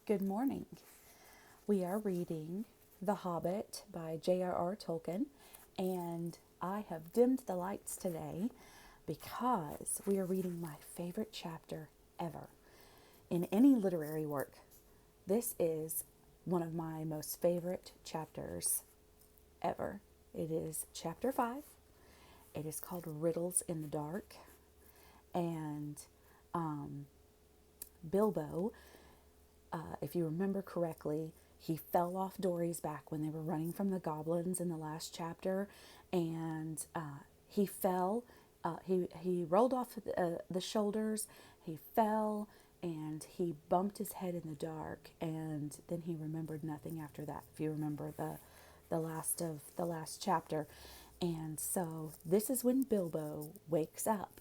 Good morning. We are reading The Hobbit by J.R.R. Tolkien, and I have dimmed the lights today because we are reading my favorite chapter ever in any literary work. This is one of my most favorite chapters ever. It is chapter 5. It is called Riddles in the Dark, and Bilbo, if you remember correctly, he fell off Dory's back when they were running from the goblins in the last chapter, and he fell. He rolled off the shoulders. He fell, and he bumped his head in the dark, and then he remembered nothing after that. If you remember the last chapter, and so this is when Bilbo wakes up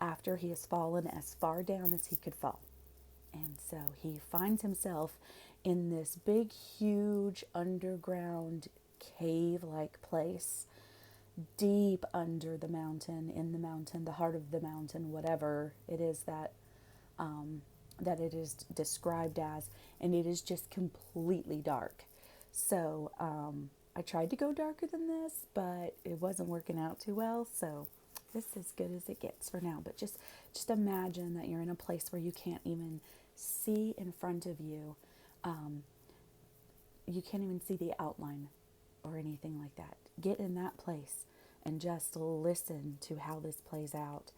after he has fallen as far down as he could fall. And so he finds himself in this big, huge underground cave-like place, deep under the mountain, in the mountain, the heart of the mountain, whatever it is that it is described as, and it is just completely dark. So I tried to go darker than this, but it wasn't working out too well. So this is as good as it gets for now. But just imagine that you're in a place where you can't even see in front of you. You can't even see the outline or anything like that. Get in that place and just listen to how this plays out,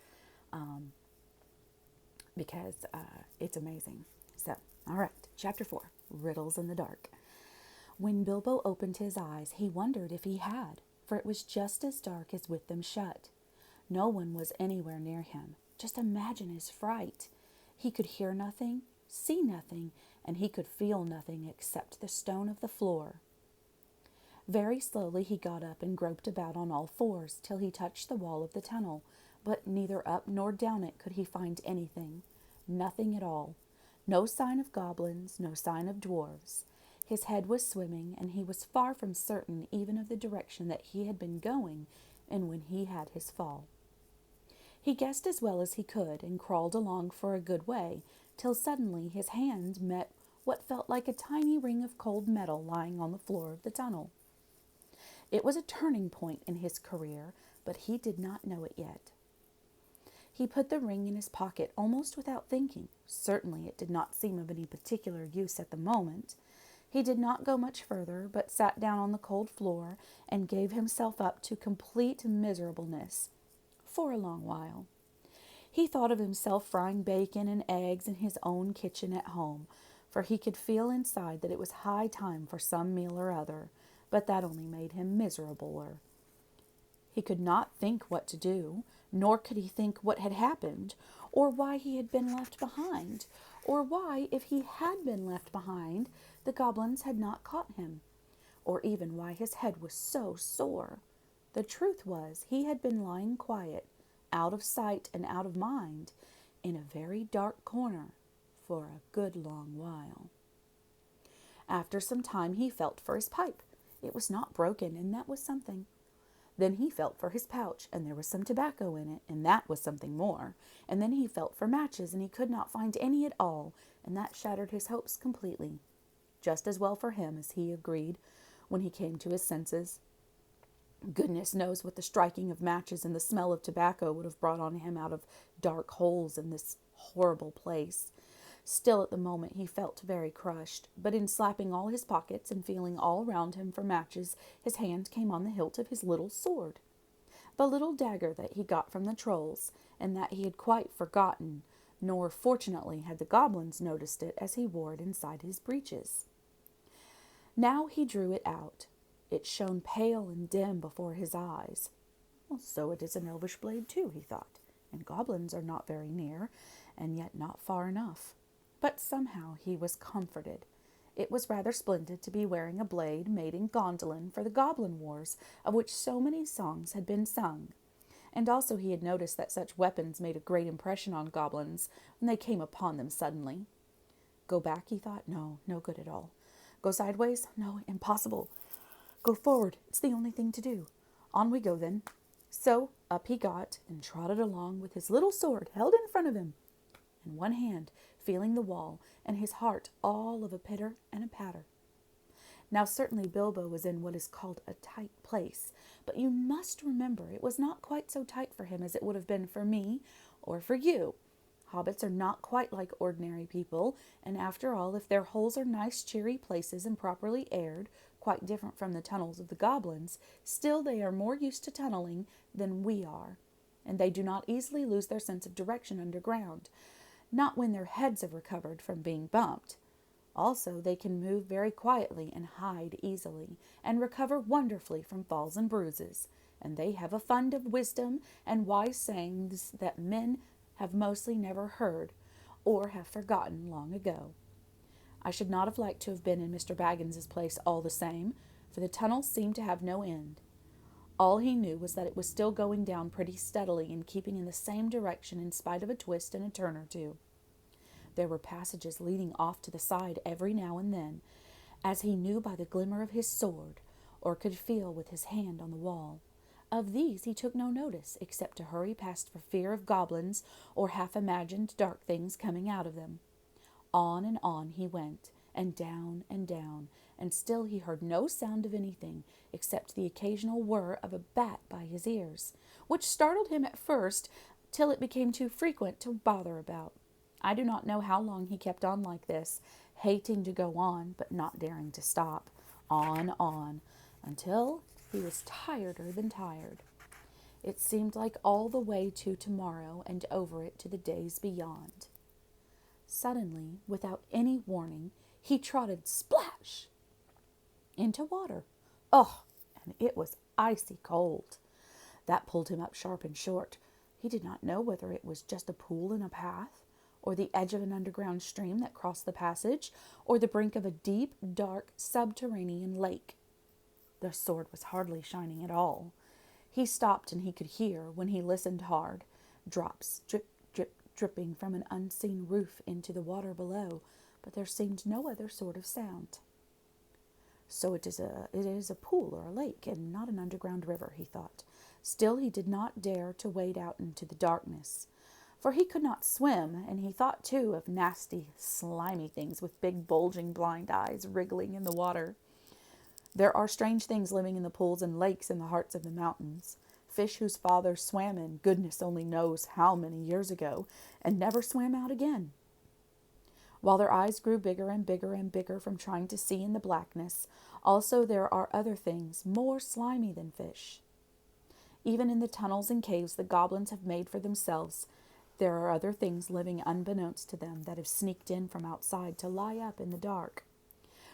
because it's amazing. So, all right, chapter 4, Riddles in the Dark. When Bilbo opened his eyes, he wondered if he had, for it was just as dark as with them shut. No one was anywhere near him. Just imagine his fright. He could hear nothing, see nothing, and he could feel nothing except the stone of the floor. Very slowly he got up and groped about on all fours till he touched the wall of the tunnel, but neither up nor down it could he find anything. Nothing at all. No sign of goblins, no sign of dwarves. His head was swimming, and he was far from certain even of the direction that he had been going in when he had his fall. He guessed as well as he could, and crawled along for a good way, till suddenly his hand met what felt like a tiny ring of cold metal lying on the floor of the tunnel. It was a turning point in his career, but he did not know it yet. He put the ring in his pocket almost without thinking. Certainly it did not seem of any particular use at the moment. He did not go much further, but sat down on the cold floor and gave himself up to complete miserableness for a long while. He thought of himself frying bacon and eggs in his own kitchen at home, for he could feel inside that it was high time for some meal or other, but that only made him miserabler. He could not think what to do, nor could he think what had happened, or why he had been left behind, or why, if he had been left behind, the goblins had not caught him, or even why his head was so sore. The truth was, he had been lying quiet, out of sight and out of mind, in a very dark corner for a good long while. After some time he felt for his pipe. It was not broken, and that was something. Then he felt for his pouch, and there was some tobacco in it, and that was something more. And then he felt for matches, and he could not find any at all, and that shattered his hopes completely. Just as well for him, as he agreed when he came to his senses. Goodness knows what the striking of matches and the smell of tobacco would have brought on him out of dark holes in this horrible place. Still, at the moment, he felt very crushed, but in slapping all his pockets and feeling all round him for matches, his hand came on the hilt of his little sword, the little dagger that he got from the trolls, and that he had quite forgotten, nor fortunately had the goblins noticed it, as he wore it inside his breeches. Now he drew it out. It shone pale and dim before his eyes. Well, so it is an elvish blade too, he thought, and goblins are not very near, and yet not far enough. But somehow he was comforted. It was rather splendid to be wearing a blade made in Gondolin for the Goblin Wars, of which so many songs had been sung. And also he had noticed that such weapons made a great impression on goblins when they came upon them suddenly. Go back, he thought? No good at all. Go sideways? No, impossible. Go forward, it's the only thing to do. On we go then. So up he got and trotted along with his little sword held in front of him. in one hand, feeling the wall, and his heart all of a pitter and a patter. Now certainly Bilbo was in what is called a tight place, but you must remember it was not quite so tight for him as it would have been for me or for you. Hobbits are not quite like ordinary people, and after all, if their holes are nice cheery places and properly aired, quite different from the tunnels of the goblins, still they are more used to tunneling than we are, and they do not easily lose their sense of direction underground, not when their heads have recovered from being bumped. Also, they can move very quietly and hide easily, and recover wonderfully from falls and bruises, and they have a fund of wisdom and wise sayings that men have mostly never heard or have forgotten long ago. I should not have liked to have been in Mr. Baggins's place all the same, for the tunnel seemed to have no end. All he knew was that it was still going down pretty steadily and keeping in the same direction in spite of a twist and a turn or two. There were passages leading off to the side every now and then, as he knew by the glimmer of his sword, or could feel with his hand on the wall. Of these he took no notice, except to hurry past for fear of goblins or half-imagined dark things coming out of them. On he went, and down, and still he heard no sound of anything except the occasional whir of a bat by his ears, which startled him at first till it became too frequent to bother about. I do not know how long he kept on like this, hating to go on, but not daring to stop. On, until he was tireder than tired. It seemed like all the way to tomorrow and over it to the days beyond. Suddenly, without any warning, he trotted splash into water. Oh, and it was icy cold. That pulled him up sharp and short. He did not know whether it was just a pool in a path, or the edge of an underground stream that crossed the passage, or the brink of a deep, dark, subterranean lake. The sword was hardly shining at all. He stopped, and he could hear, when he listened hard, drops drip, drip, dripping from an unseen roof into the water below, but there seemed no other sort of sound. So it is a pool or a lake, and not an underground river, he thought. Still he did not dare to wade out into the darkness, for he could not swim, and he thought, too, of nasty, slimy things with big, bulging, blind eyes wriggling in the water. There are strange things living in the pools and lakes in the hearts of the mountains. Fish whose fathers swam in, goodness only knows how many years ago, and never swam out again. While their eyes grew bigger and bigger and bigger from trying to see in the blackness, also there are other things more slimy than fish. Even in the tunnels and caves the goblins have made for themselves, there are other things living unbeknownst to them that have sneaked in from outside to lie up in the dark.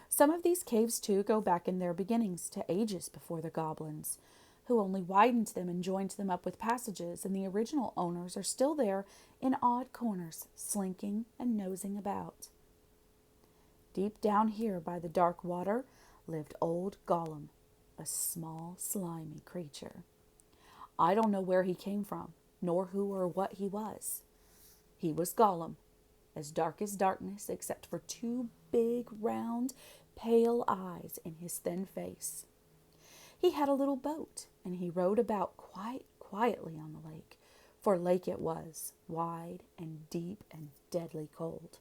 Some of these caves, too, go back in their beginnings to ages before the goblins, who only widened them and joined them up with passages, and the original owners are still there in odd corners, slinking and nosing about. Deep down here by the dark water lived old Gollum, a small, slimy creature. I don't know where he came from, nor who or what he was. He was Gollum, as dark as darkness, except for two big, round, pale eyes in his thin face. He had a little boat, and he rowed about quite quietly on the lake, for lake it was, wide and deep and deadly cold.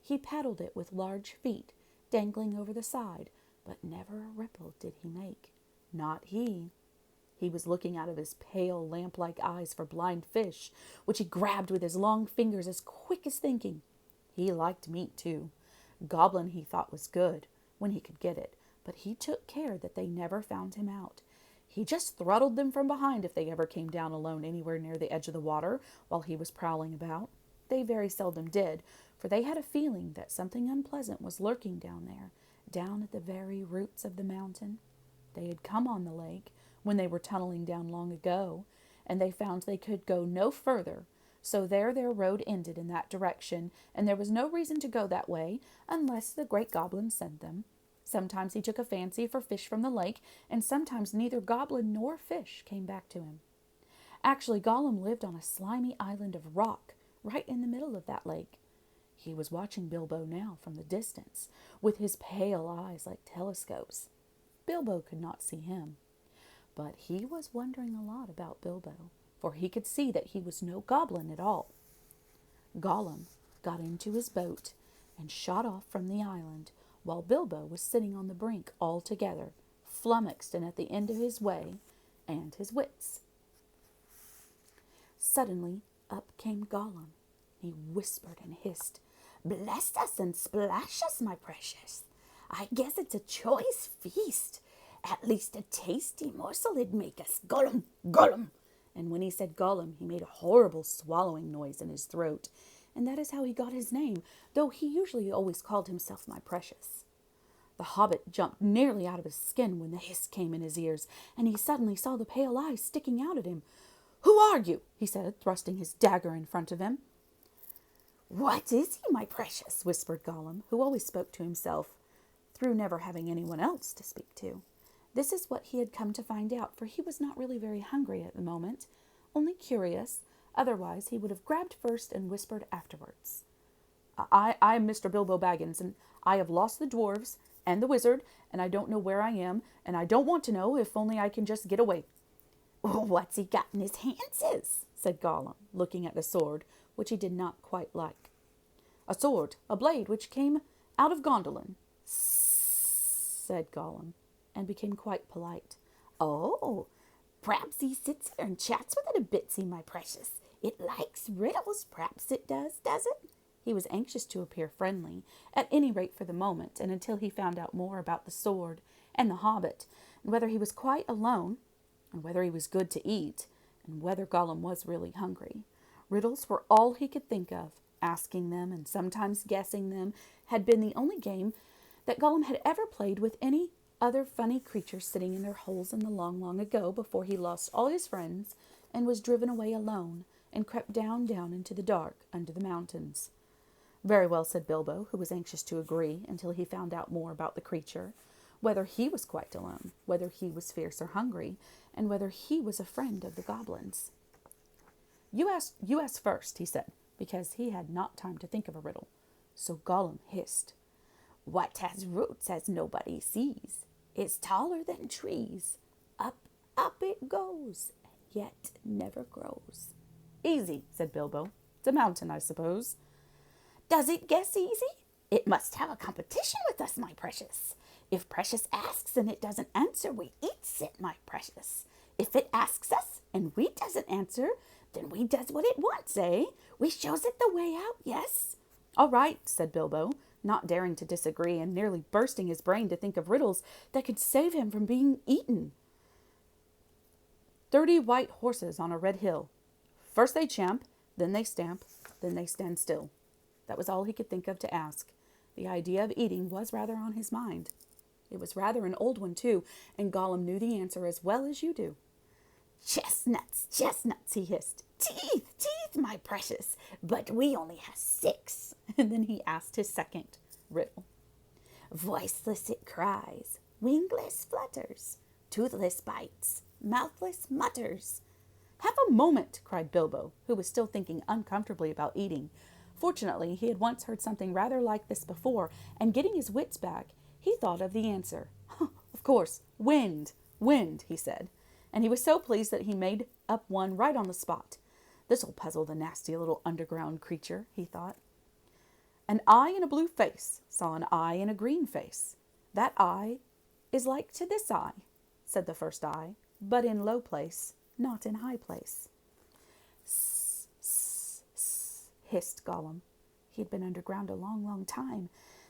He paddled it with large feet, dangling over the side, but never a ripple did he make. Not he. He was looking out of his pale, lamp-like eyes for blind fish, which he grabbed with his long fingers as quick as thinking. He liked meat, too. Goblin he thought was good, when he could get it, but he took care that they never found him out. He just throttled them from behind if they ever came down alone anywhere near the edge of the water while he was prowling about. They very seldom did, for they had a feeling that something unpleasant was lurking down there, down at the very roots of the mountain. They had come on the lake when they were tunneling down long ago, and they found they could go no further, so there their road ended in that direction, and there was no reason to go that way unless the great goblin sent them. Sometimes he took a fancy for fish from the lake, and sometimes neither goblin nor fish came back to him. Actually, Gollum lived on a slimy island of rock right in the middle of that lake. He was watching Bilbo now from the distance, with his pale eyes like telescopes. Bilbo could not see him, but he was wondering a lot about Bilbo, for he could see that he was no goblin at all. Gollum got into his boat and shot off from the island, while Bilbo was sitting on the brink altogether, flummoxed and at the end of his way and his wits. Suddenly up came Gollum. He whispered and hissed, "Bless us and splash us, my precious. I guess it's a choice feast. At least a tasty morsel it'd make us. Gollum, Gollum." And when he said Gollum, he made a horrible swallowing noise in his throat. And that is how he got his name, though he usually always called himself my precious. The Hobbit jumped nearly out of his skin when the hiss came in his ears, and he suddenly saw the pale eyes sticking out at him. "Who are you?" he said, thrusting his dagger in front of him. "What is he, my precious?" whispered Gollum, who always spoke to himself, through never having anyone else to speak to. This is what he had come to find out, for he was not really very hungry at the moment, only curious. Otherwise, he would have grabbed first and whispered afterwards. I am Mr. Bilbo Baggins, and I have lost the dwarves and the wizard, and I don't know where I am, and I don't want to know, if only I can just get away." "What's he got in his hands?" said Gollum, looking at the sword, which he did not quite like. "A sword, a blade which came out of Gondolin," said Gollum, and became quite polite. "Oh, perhaps he sits here and chats with it a bitsy, my precious. It likes riddles, perhaps it does it?" He was anxious to appear friendly, at any rate for the moment, and until he found out more about the sword and the Hobbit, and whether he was quite alone, and whether he was good to eat, and whether Gollum was really hungry. Riddles were all he could think of. Asking them, and sometimes guessing them, had been the only game that Gollum had ever played with any other funny creatures sitting in their holes in the long, long ago, before he lost all his friends and was driven away alone and crept down into the dark under the mountains. "Very well," said Bilbo, who was anxious to agree until he found out more about the creature, whether he was quite alone, whether he was fierce or hungry, and whether he was a friend of the goblins. You ask first," he said, because he had not time to think of a riddle. So Gollum hissed, "What has roots as nobody sees, is taller than trees. Up, up it goes, yet never grows." "Easy," said Bilbo. "It's a mountain, I suppose." "Does it guess easy? It must have a competition with us, my precious. If Precious asks and it doesn't answer, we eats it, my precious. If it asks us and we doesn't answer, then we does what it wants, eh? We shows it the way out, yes?" "All right," said Bilbo, not daring to disagree and nearly bursting his brain to think of riddles that could save him from being eaten. 30 white horses on a red hill. First they champ, then they stamp, then they stand still." That was all he could think of to ask. The idea of eating was rather on his mind. It was rather an old one, too, and Gollum knew the answer as well as you do. Chestnuts, he hissed. Teeth, my precious, but we only have 6. And then he asked his second riddle. Voiceless it cries, wingless flutters, toothless bites, mouthless mutters. "Have a moment," cried Bilbo, who was still thinking uncomfortably about eating. Fortunately, he had once heard something rather like this before, and getting his wits back, he thought of the answer. "Of course, wind, he said. And he was so pleased that he made up one right on the spot. "This'll puzzle the nasty little underground creature," he thought. "An eye in a blue face saw an eye in a green face. That eye is like to this eye," said the first eye, "but in low place, not in high place." Hissed Gollum. He had been underground a long, long time,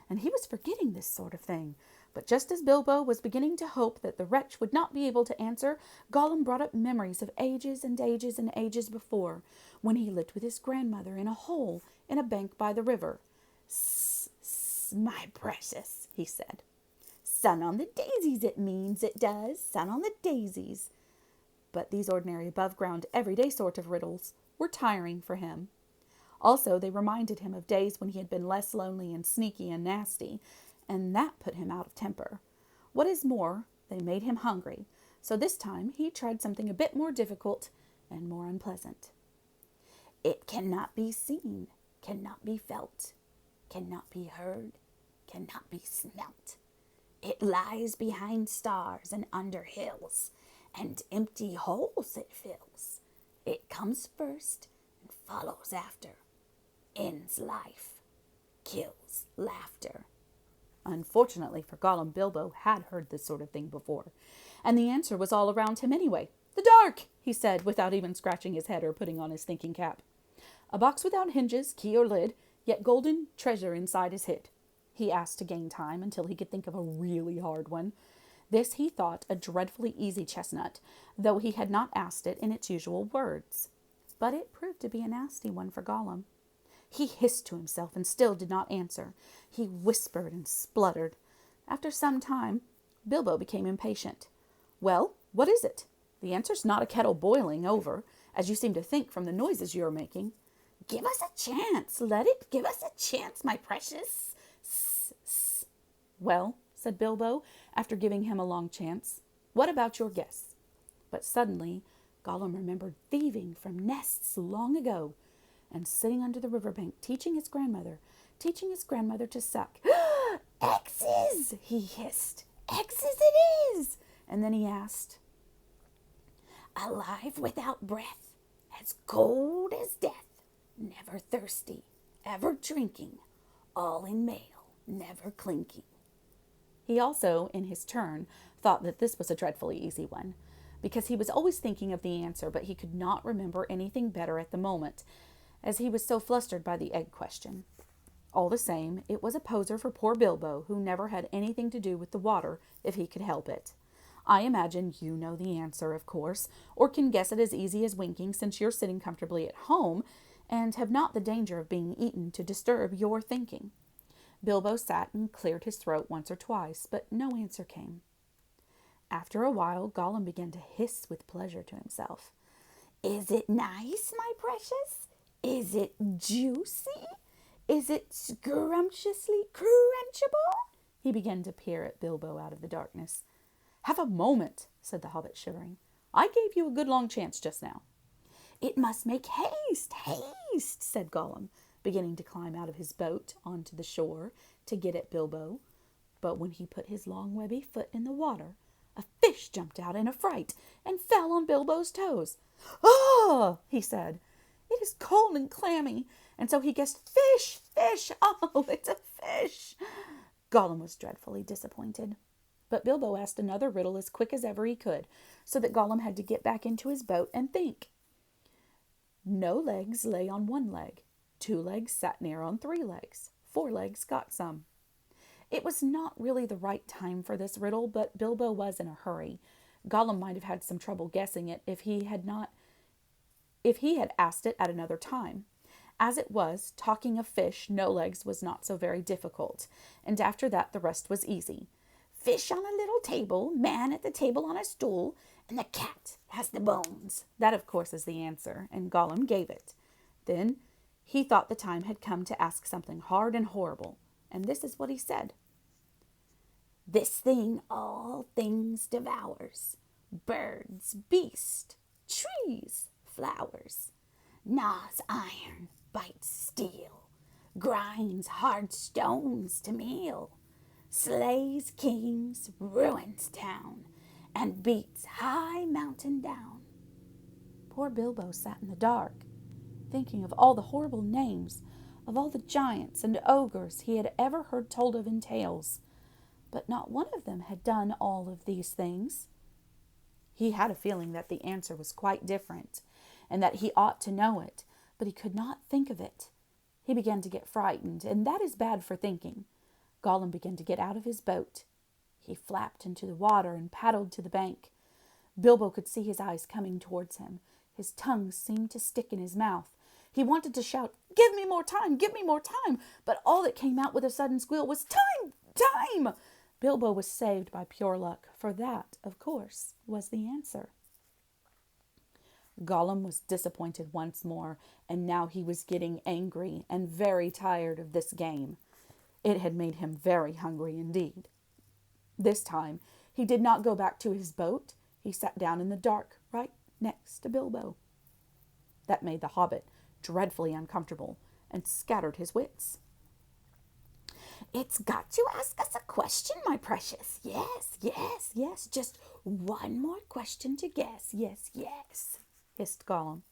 and he was forgetting this sort of thing. But just as Bilbo was beginning to hope that the wretch would not be able to answer, Gollum brought up memories of ages and ages and ages before, when he lived with his grandmother in a hole in a bank by the river. My precious," he said. "Sun on the daisies it means, it does, sun on the daisies." But these ordinary above-ground, everyday sort of riddles were tiring for him. Also, they reminded him of days when he had been less lonely and sneaky and nasty, and that put him out of temper. What is more, they made him hungry, so this time he tried something a bit more difficult and more unpleasant. It cannot be seen, cannot be felt, cannot be heard, cannot be smelt. It lies behind stars and under hills, and empty holes it fills. It comes first and follows after. ends life, kills laughter. Unfortunately for Gollum, Bilbo had heard this sort of thing before, and the answer was all around him anyway. "The dark," he said, without even scratching his head or putting on his thinking cap. A box without hinges, key or lid, yet golden treasure inside is hid. He asked to gain time until he could think of a really hard one. This he thought a dreadfully easy chestnut, though he had not asked it in its usual words. But it proved to be a nasty one for Gollum. He hissed to himself and still did not answer. He whispered and spluttered. After some time, Bilbo became impatient. "Well, what is it? The answer's not a kettle boiling over, as you seem to think from the noises you are making." "Give us a chance. Let it give us a chance, my precious." "Well," said Bilbo, after giving him a long chance, "what about your guess?" But suddenly Gollum remembered thieving from nests long ago, and sitting under the riverbank, teaching his grandmother to suck. "X's," he hissed. "X's it is." And then he asked, "Alive without breath, as cold as death, never thirsty, ever drinking, all in mail, never clinking." He also, in his turn, thought that this was a dreadfully easy one, because he was always thinking of the answer, but he could not remember anything better at the moment, as he was so flustered by the egg question. All the same, it was a poser for poor Bilbo, who never had anything to do with the water if he could help it. I imagine you know the answer, of course, or can guess it as easy as winking, since you're sitting comfortably at home and have not the danger of being eaten to disturb your thinking. Bilbo sat and cleared his throat once or twice, but no answer came. After a while, Gollum began to hiss with pleasure to himself. "Is it nice, my precious? Is it juicy? Is it scrumptiously crunchable?" He began to peer at Bilbo out of the darkness. "Have a moment," said the hobbit, shivering. "I gave you a good long chance just now." "It must make haste, haste," said Gollum, beginning to climb out of his boat onto the shore to get at Bilbo. But when he put his long webby foot in the water, a fish jumped out in a fright and fell on Bilbo's toes. "Oh!" he said. "It is cold and clammy." And so he guessed, "Fish, fish, oh, it's a fish." Gollum was dreadfully disappointed. But Bilbo asked another riddle as quick as ever he could, so that Gollum had to get back into his boat and think. "No legs lay on one leg. 2 legs sat near on 3 legs. 4 legs got some." It was not really the right time for this riddle, but Bilbo was in a hurry. Gollum might have had some trouble guessing it if he had asked it at another time. As it was, talking of fish, no legs was not so very difficult, and after that the rest was easy. "Fish on a little table, man at the table on a stool, and the cat has the bones." That, of course, is the answer, and Gollum gave it. Then he thought the time had come to ask something hard and horrible, and this is what he said. "This thing all things devours, birds, beasts, trees, flowers, gnaws iron, bites steel, grinds hard stones to meal, slays kings, ruins town, and beats high mountain down." Poor Bilbo sat in the dark, thinking of all the horrible names, of all the giants and ogres he had ever heard told of in tales. But not one of them had done all of these things. He had a feeling that the answer was quite different, and that he ought to know it, but he could not think of it. He began to get frightened, and that is bad for thinking. Gollum began to get out of his boat. He flapped into the water and paddled to the bank. Bilbo could see his eyes coming towards him. His tongue seemed to stick in his mouth. He wanted to shout, "Give me more time! Give me more time!" But all that came out with a sudden squeal was, "Time! Time!" Bilbo was saved by pure luck, for that, of course, was the answer. Gollum was disappointed once more, and now he was getting angry and very tired of this game. It had made him very hungry indeed. This time, he did not go back to his boat. He sat down in the dark, right next to Bilbo. That made the hobbit dreadfully uncomfortable and scattered his wits. "It's got to ask us a question, my precious. Yes, yes, yes. Just one more question to guess. Yes, yes," hissed Gollum.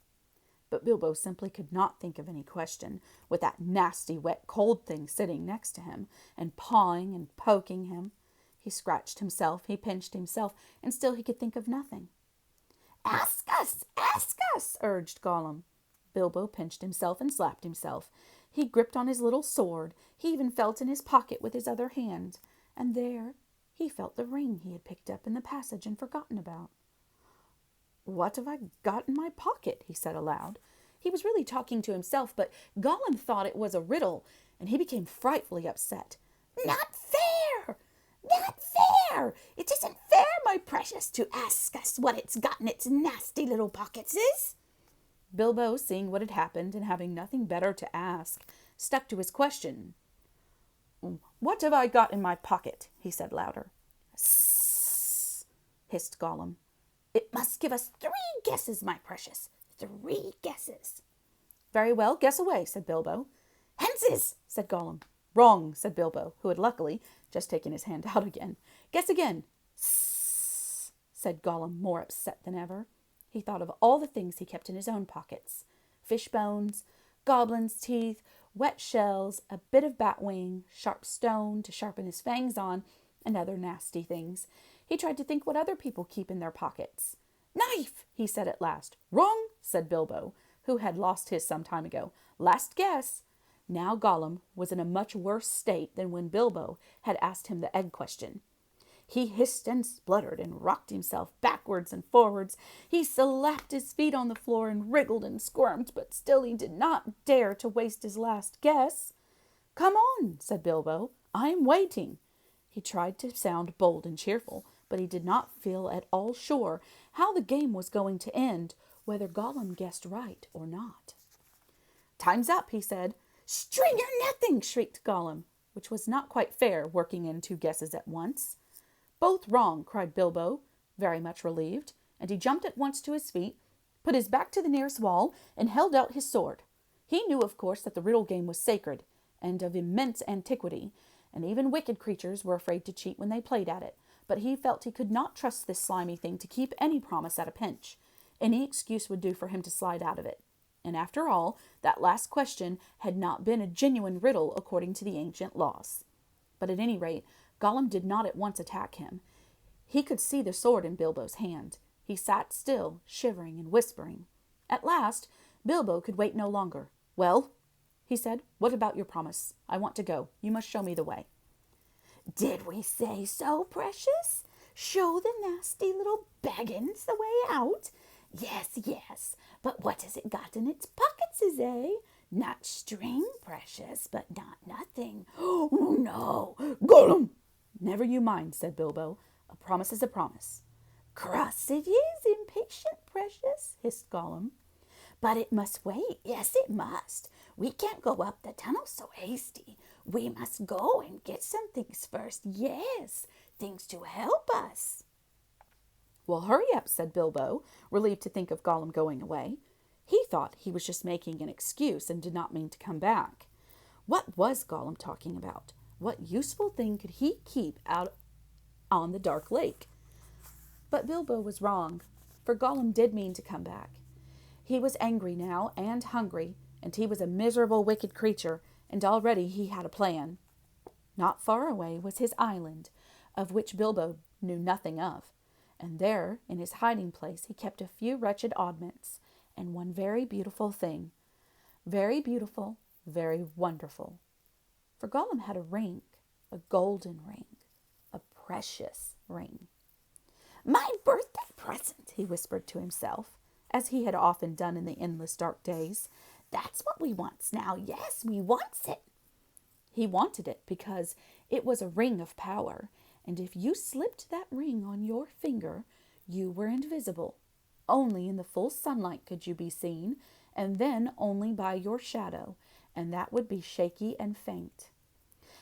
But Bilbo simply could not think of any question, with that nasty, wet, cold thing sitting next to him, and pawing and poking him. He scratched himself, he pinched himself, and still he could think of nothing. Ask us, urged Gollum. Bilbo pinched himself and slapped himself. He gripped on his little sword. He even felt in his pocket with his other hand. And there he felt the ring he had picked up in the passage and forgotten about. "What have I got in my pocket?" he said aloud. He was really talking to himself, but Gollum thought it was a riddle, and he became frightfully upset. Not fair! Not fair! It isn't fair, my precious, to ask us what it's got in its nasty little pockets is. Bilbo, seeing what had happened and having nothing better to ask, stuck to his question. "What have I got in my pocket?" he said louder. "Sss," hissed Gollum. "It must give us 3 guesses, my precious. 3 guesses. "Very well, guess away," said Bilbo. "Henses," said Gollum. "Wrong," said Bilbo, who had luckily just taken his hand out again. "Guess again." "Sss," said Gollum, more upset than ever. He thought of all the things he kept in his own pockets. Fish bones, goblins' teeth, wet shells, a bit of bat wing, sharp stone to sharpen his fangs on, and other nasty things. He tried to think what other people keep in their pockets. "Knife," he said at last. "Wrong," said Bilbo, who had lost his some time ago. "Last guess." Now Gollum was in a much worse state than when Bilbo had asked him the egg question. He hissed and spluttered and rocked himself backwards and forwards. He slapped his feet on the floor and wriggled and squirmed, but still he did not dare to waste his last guess. "Come on," said Bilbo. "I am waiting." He tried to sound bold and cheerful, but he did not feel at all sure how the game was going to end, whether Gollum guessed right or not. "Time's up," he said. "Stringer nothing!" shrieked Gollum, which was not quite fair, working in 2 guesses at once. "Both wrong," cried Bilbo, very much relieved, and he jumped at once to his feet, put his back to the nearest wall, and held out his sword. He knew, of course, that the riddle game was sacred and of immense antiquity, and even wicked creatures were afraid to cheat when they played at it, but he felt he could not trust this slimy thing to keep any promise at a pinch. Any excuse would do for him to slide out of it. And after all, that last question had not been a genuine riddle according to the ancient laws. But at any rate, Gollum did not at once attack him. He could see the sword in Bilbo's hand. He sat still, shivering and whispering. At last, Bilbo could wait no longer. "Well," he said, "what about your promise? I want to go. You must show me the way." "Did we say so, precious? Show the nasty little baggins the way out? Yes, yes, but what has it got in its pockets, Not string, precious, but not nothing. Oh, no, Gollum!" "Never you mind," said Bilbo. "A promise is a promise." "Cross it is, impatient precious," hissed Gollum. "But it must wait. Yes, it must. We can't go up the tunnel so hasty. We must go and get some things first. Yes, things to help us." "Well, hurry up," said Bilbo, relieved to think of Gollum going away. He thought he was just making an excuse and did not mean to come back. What was Gollum talking about? What useful thing could he keep out on the dark lake? But Bilbo was wrong, for Gollum did mean to come back. He was angry now and hungry, and he was a miserable, wicked creature, and already he had a plan. Not far away was his island, of which Bilbo knew nothing of, and there, in his hiding place, he kept a few wretched oddments, and one very beautiful thing. Very beautiful, very wonderful. For Gollum had a ring, a golden ring, a precious ring. "My birthday present," he whispered to himself, as he had often done in the endless dark days. "That's what we wants now. Yes, we wants it." He wanted it because it was a ring of power, and if you slipped that ring on your finger, you were invisible. Only in the full sunlight could you be seen, and then only by your shadow, and that would be shaky and faint.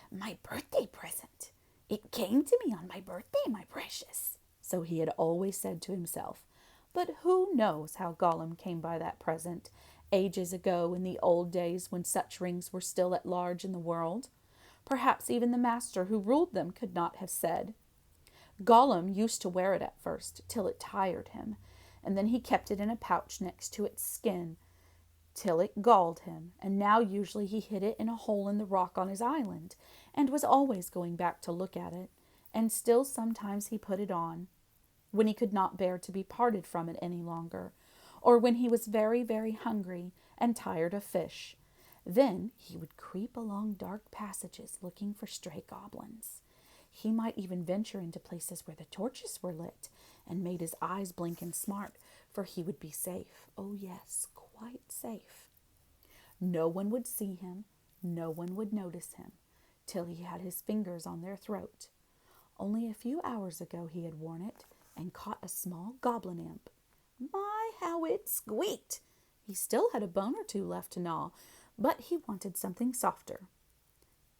"My birthday present. It came to me on my birthday, my precious." So he had always said to himself. But who knows how Gollum came by that present, ages ago in the old days when such rings were still at large in the world? Perhaps even the master who ruled them could not have said. Gollum used to wear it at first, till it tired him, and then he kept it in a pouch next to its skin. till it galled him, and now usually he hid it in a hole in the rock on his island, and was always going back to look at it, and still sometimes he put it on, when he could not bear to be parted from it any longer, or when he was very, very hungry and tired of fish. Then he would creep along dark passages looking for stray goblins. He might even venture into places where the torches were lit, and made his eyes blink and smart, for he would be safe. Oh yes, quite safe. No one would see him, no one would notice him, till he had his fingers on their throat. Only a few hours ago he had worn it, and caught a small goblin imp. My, how it squeaked! He still had a bone or two left to gnaw, but he wanted something softer.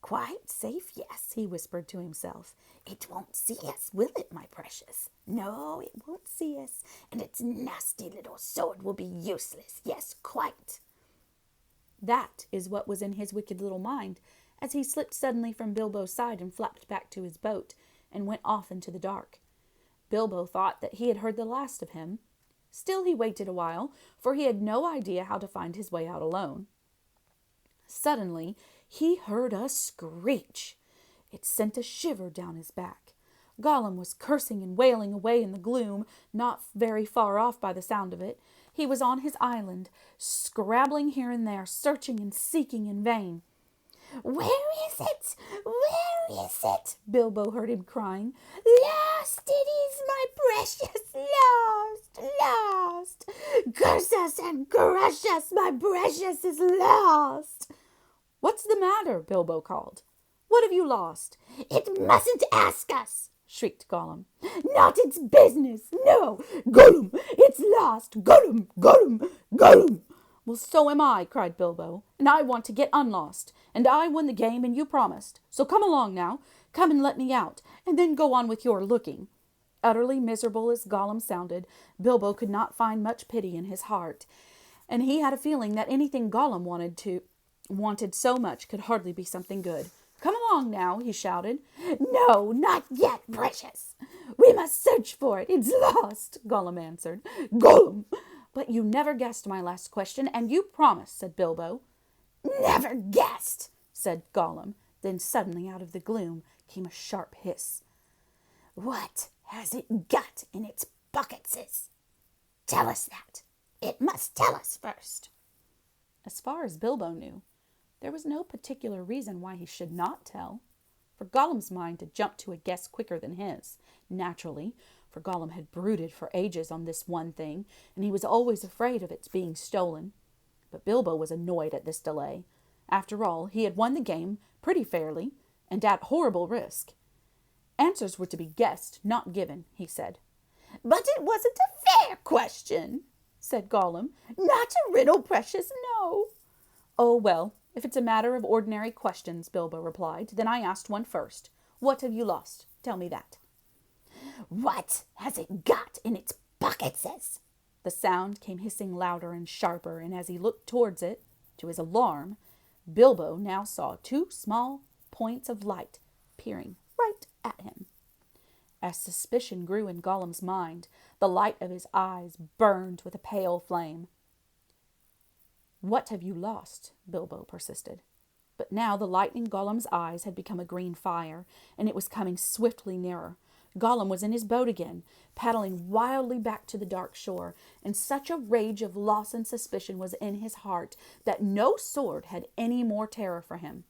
Quite safe, yes, he whispered to himself. It won't see us, will it, my precious? No, it won't see us, and its nasty little sword will be useless. Yes, quite. That is what was in his wicked little mind, as he slipped suddenly from Bilbo's side and flapped back to his boat, and went off into the dark. Bilbo thought that he had heard the last of him. Still he waited a while, for he had no idea how to find his way out alone. Suddenly he heard a screech. It sent a shiver down his back. Gollum was cursing and wailing away in the gloom, not very far off by the sound of it. He was on his island, scrabbling here and there, searching and seeking in vain. Where is it? Where is it? Bilbo heard him crying. Lost it is, my precious, lost, lost. Curse us and crush us, my precious is lost. What's the matter? Bilbo called. What have you lost? It mustn't ask us, shrieked Gollum. Not its business, no. Gollum, it's lost. Gollum, Gollum, Gollum. Well, so am I, cried Bilbo, and I want to get unlost, and I won the game and you promised. So come along now, come and let me out, and then go on with your looking. Utterly miserable as Gollum sounded, Bilbo could not find much pity in his heart, and he had a feeling that anything Gollum wanted so much could hardly be something good. Come along now, he shouted. No, not yet, precious. We must search for it. It's lost, Gollum answered. Gollum! But you never guessed my last question, and you promised, said Bilbo. Never guessed, said Gollum. Then suddenly out of the gloom came a sharp hiss. What has it got in its pockets? Tell us that. It must tell us first. As far as Bilbo knew, there was no particular reason why he should not tell, for Gollum's mind had jumped to a guess quicker than his, naturally, for Gollum had brooded for ages on this one thing, and he was always afraid of its being stolen. But Bilbo was annoyed at this delay. After all, he had won the game pretty fairly, and at horrible risk. Answers were to be guessed, not given, he said. But it wasn't a fair question, said Gollum. Not a riddle, precious, no. Oh, well, if it's a matter of ordinary questions, Bilbo replied, then I asked one first. What have you lost? Tell me that. What has it got in its pockets? The sound came hissing louder and sharper, and as he looked towards it, to his alarm, Bilbo now saw two small points of light peering right at him. As suspicion grew in Gollum's mind, the light of his eyes burned with a pale flame. What have you lost? Bilbo persisted. But now the light in Gollum's eyes had become a green fire, and it was coming swiftly nearer. Gollum was in his boat again, paddling wildly back to the dark shore, and such a rage of loss and suspicion was in his heart that no sword had any more terror for him.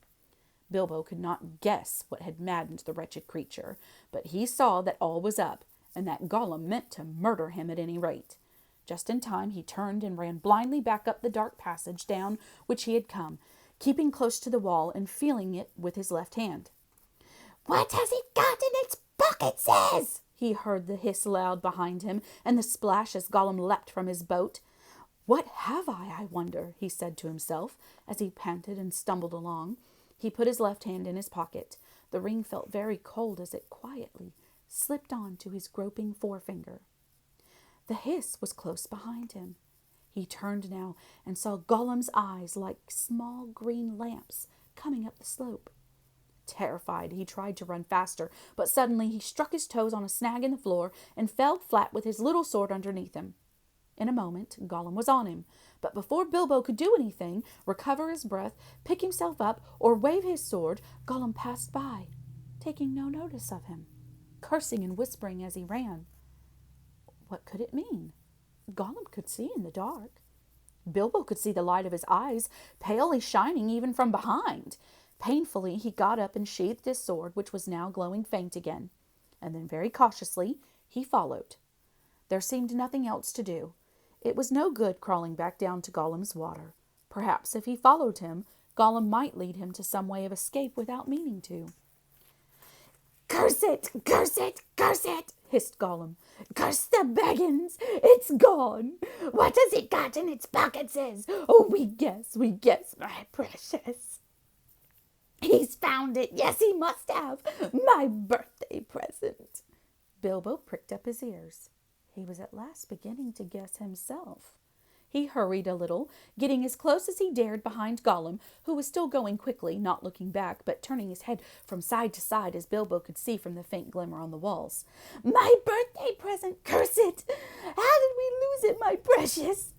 Bilbo could not guess what had maddened the wretched creature, but he saw that all was up, and that Gollum meant to murder him at any rate. Just in time he turned and ran blindly back up the dark passage down which he had come, keeping close to the wall and feeling it with his left hand. What has it got in its pockets? He heard the hiss loud behind him, and the splash as Gollum leapt from his boat. What have I wonder, he said to himself, as he panted and stumbled along. He put his left hand in his pocket. The ring felt very cold as it quietly slipped on to his groping forefinger. The hiss was close behind him. He turned now and saw Gollum's eyes like small green lamps coming up the slope. Terrified, he tried to run faster, but suddenly he struck his toes on a snag in the floor and fell flat with his little sword underneath him. In a moment, Gollum was on him. But before Bilbo could do anything, recover his breath, pick himself up, or wave his sword, Gollum passed by, taking no notice of him, cursing and whispering as he ran. What could it mean? Gollum could see in the dark. Bilbo could see the light of his eyes, palely shining even from behind. Painfully, he got up and sheathed his sword, which was now glowing faint again. And then very cautiously, he followed. There seemed nothing else to do. It was no good crawling back down to Gollum's water. Perhaps if he followed him, Gollum might lead him to some way of escape without meaning to. Curse it! Curse it! Curse it! Hissed Gollum. Curse the Baggins! It's gone! What has it got in its pockets? Oh, we guess, my precious. He's found it. Yes, he must have. My birthday present. Bilbo pricked up his ears. He was at last beginning to guess himself. He hurried a little, getting as close as he dared behind Gollum, who was still going quickly, not looking back, but turning his head from side to side as Bilbo could see from the faint glimmer on the walls. My birthday present! Curse it! How did we lose it, my precious?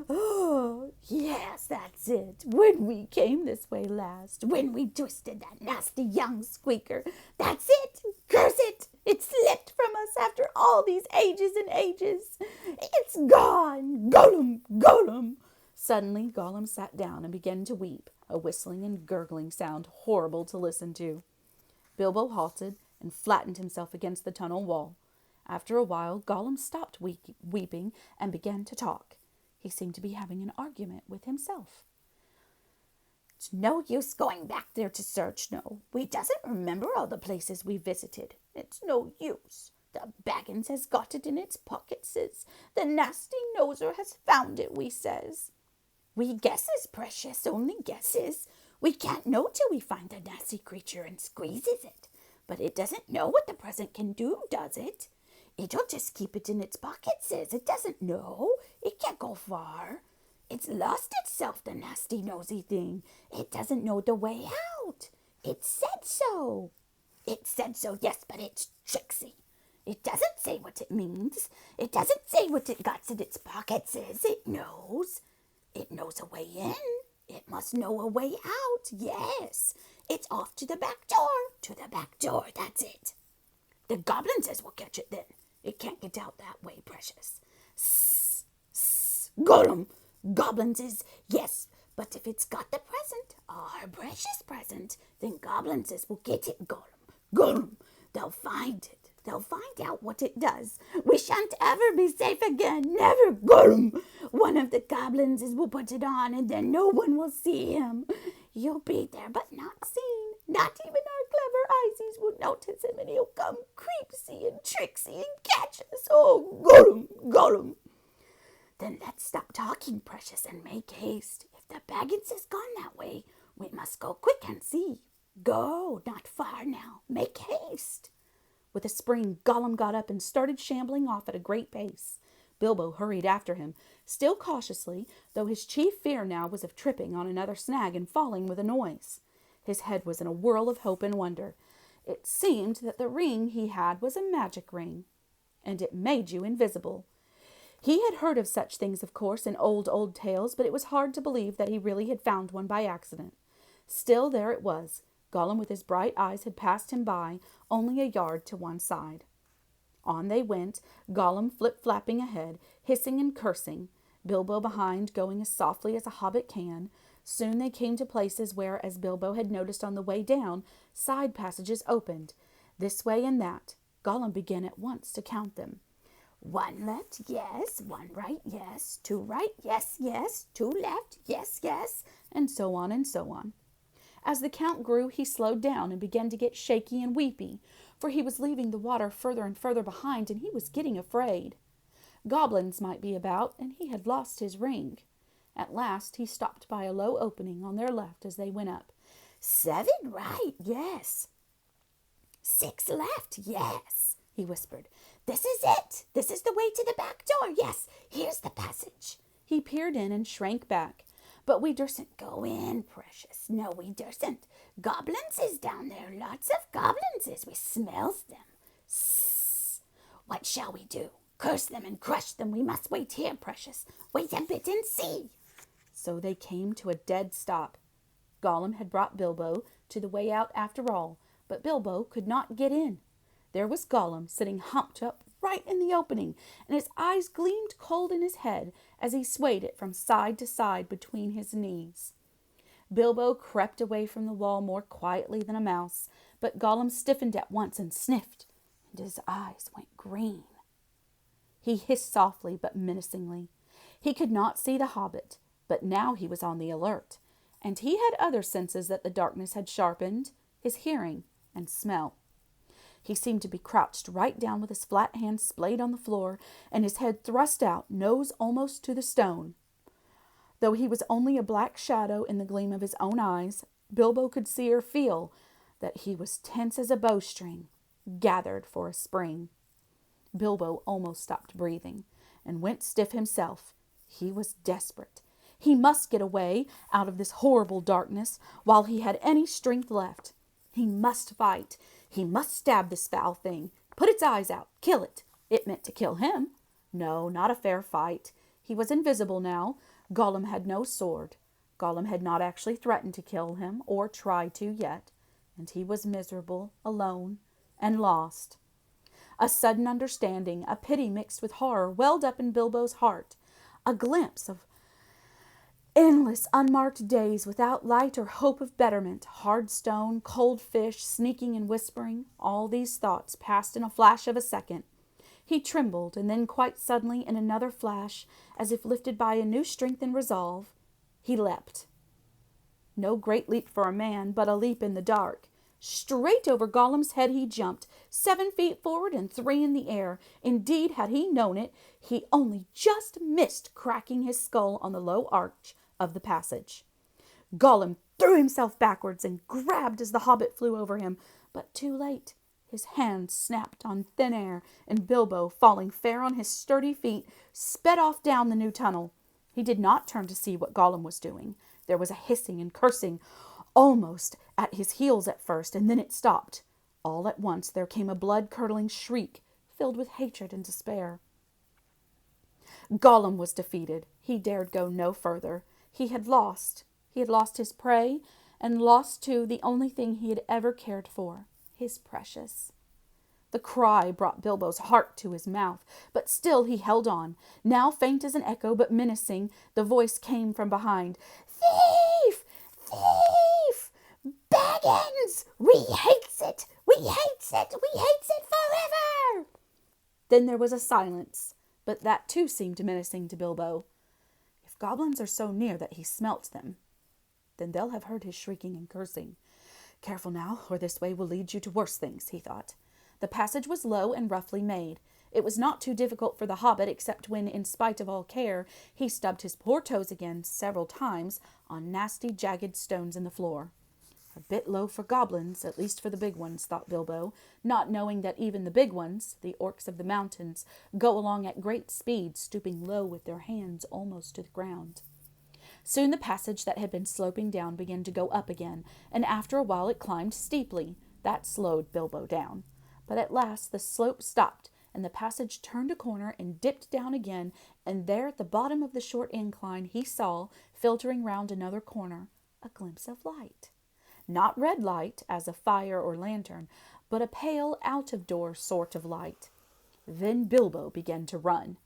Oh, yes, that's it. When we came this way last, when we twisted that nasty young squeaker, that's it. Curse it! It slipped from us after all these ages and ages. It's gone. Gollum, Gollum. Suddenly, Gollum sat down and began to weep, a whistling and gurgling sound horrible to listen to. Bilbo halted and flattened himself against the tunnel wall. After a while, Gollum stopped weeping and began to talk. He seemed to be having an argument with himself. It's no use going back there to search, no. We doesn't remember all the places we visited. It's no use. The Baggins has got it in its pockets, says. The nasty noser has found it, we says. We guesses, precious, only guesses. We can't know till we find the nasty creature and squeezes it. But it doesn't know what the present can do, does it? It'll just keep it in its pocket, says. It doesn't know. It can't go far. It's lost itself, the nasty nosy thing. It doesn't know the way out. It said so. It said so, yes, but it's tricksy. It doesn't say what it means. It doesn't say what it got in its pocket, says. It knows. It knows a way in. It must know a way out, yes. It's off to the back door. To the back door, that's it. The goblin says we'll catch it then. It can't get out that way, precious. Sss, sss, Gollum. Goblins is, yes, but if it's got the present, our precious present, then goblins says we'll get it, Gollum. Gollum, they'll find it. They'll find out what it does. We shan't ever be safe again, never, Gollum. One of the goblins will put it on, and then no one will see him. You'll be there, but not seen. Not even our clever eyesies will notice him, and he'll come creepsy and tricksy and catch us. Oh, Gollum, Gollum. Then let's stop talking, precious, and make haste. If the Baggins has gone that way, we must go quick and see. Go, not far now. Make haste. With a spring, Gollum got up and started shambling off at a great pace. Bilbo hurried after him, still cautiously, though his chief fear now was of tripping on another snag and falling with a noise. His head was in a whirl of hope and wonder. It seemed that the ring he had was a magic ring, and it made you invisible. He had heard of such things, of course, in old tales, but it was hard to believe that he really had found one by accident. Still, there it was. Gollum with his bright eyes had passed him by, only a yard to one side. On they went, Gollum flip-flapping ahead, hissing and cursing, Bilbo behind, going as softly as a hobbit can. Soon they came to places where, as Bilbo had noticed on the way down, side passages opened, this way and that. Gollum began at once to count them. 1 left, yes. 1 right, yes. 2 right, yes, yes. 2 left, yes, yes. And so on and so on. As the count grew, he slowed down and began to get shaky and weepy, for he was leaving the water further and further behind, and he was getting afraid. Goblins might be about, and he had lost his ring. At last he stopped by a low opening on their left as they went up. 7 right, yes. 6 left, yes, he whispered. This is it. This is the way to the back door. Yes, here's the passage. He peered in and shrank back. But we dursn't go in, precious. No, we dursn't. Goblins is down there. Lots of goblins is. We smells them. Sss. What shall we do? Curse them and crush them. We must wait here, precious. Wait a bit and see. So they came to a dead stop. Gollum had brought Bilbo to the way out after all, but Bilbo could not get in. There was Gollum sitting humped up right in the opening, and his eyes gleamed cold in his head as he swayed it from side to side between his knees. Bilbo crept away from the wall more quietly than a mouse, but Gollum stiffened at once and sniffed, and his eyes went green. He hissed softly but menacingly. He could not see the Hobbit, but now he was on the alert, and he had other senses that the darkness had sharpened, his hearing and smell. He seemed to be crouched right down with his flat hands splayed on the floor and his head thrust out, nose almost to the stone. Though he was only a black shadow in the gleam of his own eyes, Bilbo could see or feel that he was tense as a bowstring, gathered for a spring. Bilbo almost stopped breathing and went stiff himself. He was desperate. He must get away out of this horrible darkness while he had any strength left. He must fight. He must stab this foul thing, put its eyes out, kill it. It meant to kill him. No, not a fair fight. He was invisible now. Gollum had no sword. Gollum had not actually threatened to kill him, or tried to yet, and he was miserable, alone, and lost. A sudden understanding, a pity mixed with horror, welled up in Bilbo's heart. A glimpse of endless, unmarked days without light or hope of betterment, hard stone, cold fish, sneaking and whispering, all these thoughts passed in a flash of a second. He trembled, and then quite suddenly, in another flash, as if lifted by a new strength and resolve, he leapt. No great leap for a man, but a leap in the dark. Straight over Gollum's head he jumped, 7 feet forward and 3 in the air. Indeed, had he known it, he only just missed cracking his skull on the low arch of the passage. Gollum threw himself backwards and grabbed as the Hobbit flew over him, but too late. His hand snapped on thin air, and Bilbo, falling fair on his sturdy feet, sped off down the new tunnel. He did not turn to see what Gollum was doing. There was a hissing and cursing almost at his heels at first, and then it stopped. All at once there came a blood-curdling shriek, filled with hatred and despair. Gollum was defeated. He dared go no further. He had lost. He had lost his prey, and lost, too, the only thing he had ever cared for, his precious. The cry brought Bilbo's heart to his mouth, but still he held on. Now faint as an echo, but menacing, the voice came from behind. Thief! Thief! Baggins! We hates it! We hates it! We hates it forever! Then there was a silence, but that too seemed menacing to Bilbo. If goblins are so near that he smelt them, then they'll have heard his shrieking and cursing. Careful now, or this way will lead you to worse things, he thought. The passage was low and roughly made. It was not too difficult for the Hobbit, except when, in spite of all care, he stubbed his poor toes again several times on nasty, jagged stones in the floor. A bit low for goblins, at least for the big ones, thought Bilbo, not knowing that even the big ones, the orcs of the mountains, go along at great speed, stooping low with their hands almost to the ground. Soon the passage that had been sloping down began to go up again, and after a while it climbed steeply. That slowed Bilbo down. But at last the slope stopped, and the passage turned a corner and dipped down again, and there at the bottom of the short incline he saw, filtering round another corner, a glimpse of light. Not red light, as a fire or lantern, but a pale, out-of-door sort of light. Then Bilbo began to run.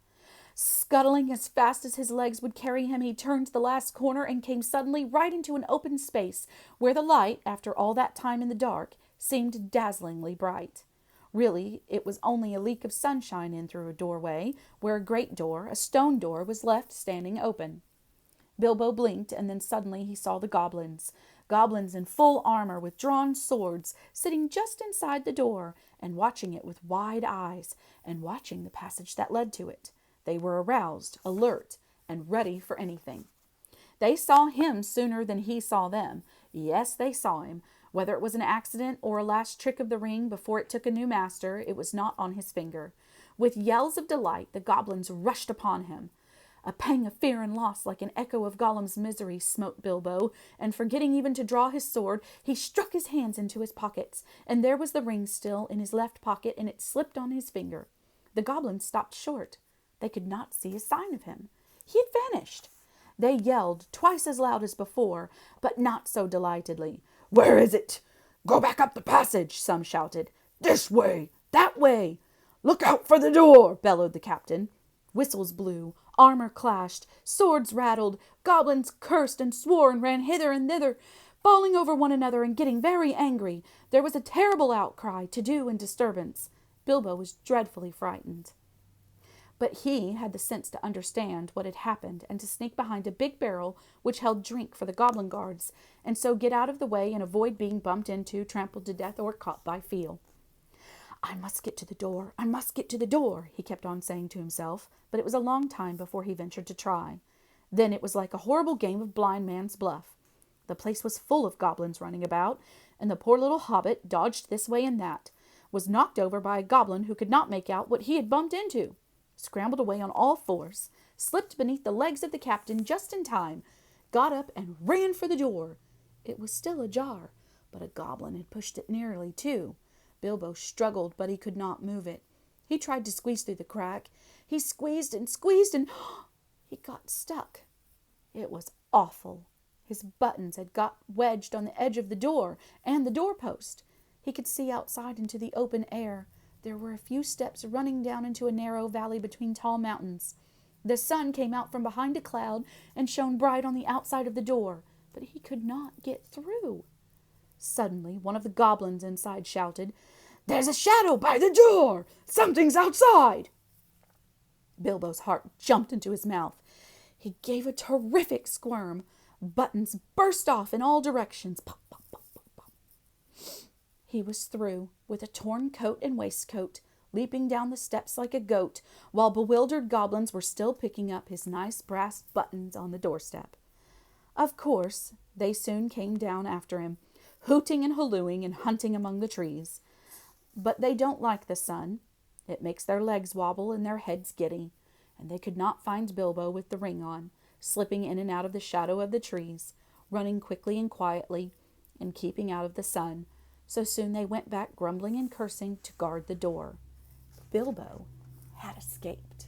Scuttling as fast as his legs would carry him, he turned the last corner and came suddenly right into an open space, where the light, after all that time in the dark, seemed dazzlingly bright. Really, it was only a leak of sunshine in through a doorway, where a great door, a stone door, was left standing open. Bilbo blinked, and then suddenly he saw the goblins. Goblins in full armor, with drawn swords, sitting just inside the door, and watching it with wide eyes, and watching the passage that led to it. They were aroused, alert, and ready for anything. They saw him sooner than he saw them. Yes, they saw him. Whether it was an accident or a last trick of the ring before it took a new master, it was not on his finger. With yells of delight, the goblins rushed upon him. A pang of fear and loss, like an echo of Gollum's misery, smote Bilbo, and forgetting even to draw his sword, he struck his hands into his pockets, and there was the ring still in his left pocket, and it slipped on his finger. The goblins stopped short. They could not see a sign of him. He had vanished. They yelled twice as loud as before, but not so delightedly. "Where is it? Go back up the passage," some shouted. "This way, that way. Look out for the door," bellowed the captain. Whistles blew, armor clashed, swords rattled, goblins cursed and swore and ran hither and thither, falling over one another and getting very angry. There was a terrible outcry, to-do, and disturbance. Bilbo was dreadfully frightened. But he had the sense to understand what had happened and to sneak behind a big barrel which held drink for the goblin guards, and so get out of the way and avoid being bumped into, trampled to death, or caught by feel. "I must get to the door, I must get to the door," he kept on saying to himself, but it was a long time before he ventured to try. Then it was like a horrible game of blind man's bluff. The place was full of goblins running about, and the poor little hobbit dodged this way and that, was knocked over by a goblin who could not make out what he had bumped into, scrambled away on all fours, slipped beneath the legs of the captain just in time, got up and ran for the door. It was still ajar, but a goblin had pushed it nearly to. Bilbo struggled, but he could not move it. He tried to squeeze through the crack. He squeezed and he got stuck. It was awful. His buttons had got wedged on the edge of the door and the doorpost. He could see outside into the open air. There were a few steps running down into a narrow valley between tall mountains. The sun came out from behind a cloud and shone bright on the outside of the door, but he could not get through. Suddenly, one of the goblins inside shouted, "There's a shadow by the door! Something's outside!" Bilbo's heart jumped into his mouth. He gave a terrific squirm. Buttons burst off in all directions. Pop, pop, pop, pop, pop. He was through, with a torn coat and waistcoat, leaping down the steps like a goat, while bewildered goblins were still picking up his nice brass buttons on the doorstep. Of course, they soon came down after him, hooting and hallooing and hunting among the trees. But they don't like the sun. It makes their legs wobble and their heads giddy, and they could not find Bilbo with the ring on, slipping in and out of the shadow of the trees, running quickly and quietly, and keeping out of the sun. So soon they went back grumbling and cursing to guard the door. Bilbo had escaped.